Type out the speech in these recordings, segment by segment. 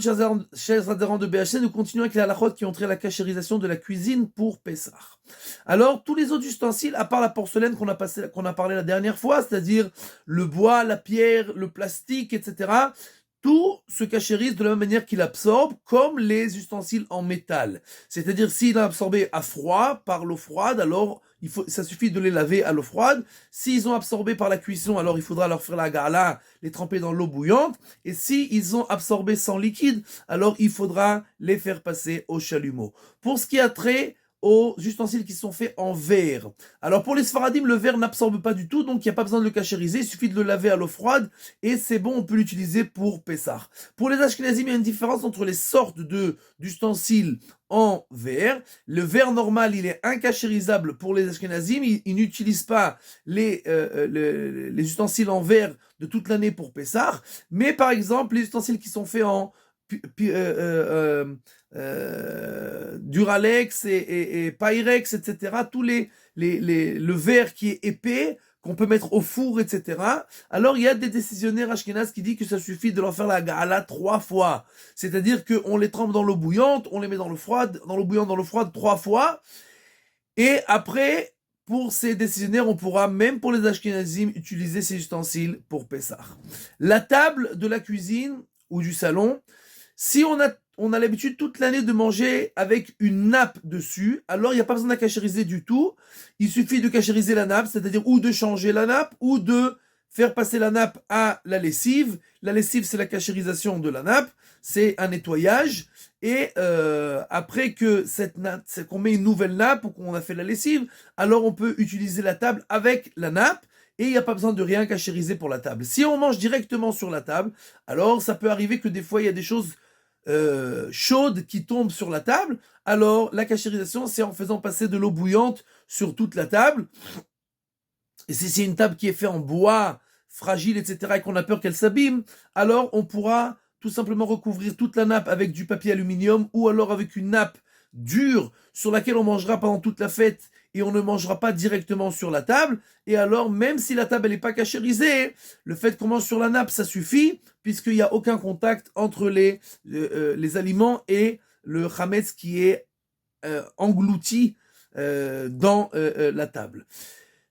Chers adhérents de BHC, nous continuons avec les halakhot qui ont trait à la cachérisation de la cuisine pour Pessah. Alors, tous les autres ustensiles, à part la porcelaine qu'on a parlé la dernière fois, c'est-à-dire le bois, la pierre, le plastique, etc., tout se cachérise de la même manière qu'il absorbe, comme les ustensiles en métal. C'est-à-dire, s'il a absorbé à froid, par l'eau froide, alors ça suffit de les laver à l'eau froide. S'ils ont absorbé par la cuisson, alors il faudra leur faire la gala, les tremper dans l'eau bouillante. Et s'ils ont absorbé sans liquide, alors il faudra les faire passer au chalumeau. Pour ce qui a trait aux ustensiles qui sont faits en verre. Alors pour les Sfaradim, le verre n'absorbe pas du tout, donc il n'y a pas besoin de le cachériser, il suffit de le laver à l'eau froide et c'est bon, on peut l'utiliser pour Pessah. Pour les Ashkenazim, il y a une différence entre les sortes d'ustensiles en verre. Le verre normal, il est incachérisable pour les Ashkenazim, ils n'utilisent pas les ustensiles en verre de toute l'année pour Pessah, mais par exemple les ustensiles qui sont faits en Duralex et Pyrex, etc. Tous le verre qui est épais, qu'on peut mettre au four, etc. Alors il y a des décisionnaires ashkénazes qui disent que ça suffit de leur faire la gala 3 fois. C'est-à-dire qu'on les trempe dans l'eau bouillante, on les met dans l'eau bouillante, dans l'eau froide 3 fois. Et après, pour ces décisionnaires, on pourra, même pour les ashkénazim, utiliser ces ustensiles pour Pessah. La table de la cuisine ou du salon, si on a l'habitude toute l'année de manger avec une nappe dessus, alors il n'y a pas besoin de la cachériser du tout. Il suffit de cachériser la nappe, c'est-à-dire ou de changer la nappe, ou de faire passer la nappe à la lessive. La lessive, c'est la cachérisation de la nappe, c'est un nettoyage. Et après qu'on met une nouvelle nappe ou qu'on a fait la lessive, alors on peut utiliser la table avec la nappe. Et il n'y a pas besoin de rien cachériser pour la table. Si on mange directement sur la table, alors ça peut arriver que des fois il y a des choses chaudes qui tombent sur la table. Alors la cachérisation, c'est en faisant passer de l'eau bouillante sur toute la table. Et si c'est une table qui est faite en bois fragile, etc., et qu'on a peur qu'elle s'abîme, alors on pourra tout simplement recouvrir toute la nappe avec du papier aluminium ou alors avec une nappe dure sur laquelle on mangera pendant toute la fête et on ne mangera pas directement sur la table. Et alors, même si la table n'est pas cachérisée, le fait qu'on mange sur la nappe, ça suffit, puisqu'il n'y a aucun contact entre les aliments et le chametz qui est englouti dans la table.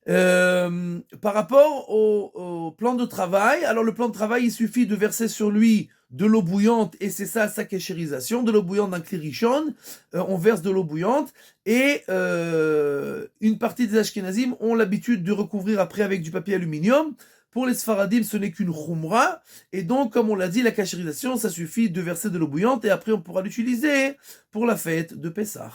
Par rapport au plan de travail, alors le plan de travail, il suffit de verser sur lui de l'eau bouillante, et c'est ça sa cachérisation, de l'eau bouillante d'un klirichon, on verse de l'eau bouillante, et une partie des ashkénazim ont l'habitude de recouvrir après avec du papier aluminium. Pour les sfaradim, ce n'est qu'une khumra, et donc, comme on l'a dit, la cachérisation, ça suffit de verser de l'eau bouillante, et après on pourra l'utiliser pour la fête de Pessah.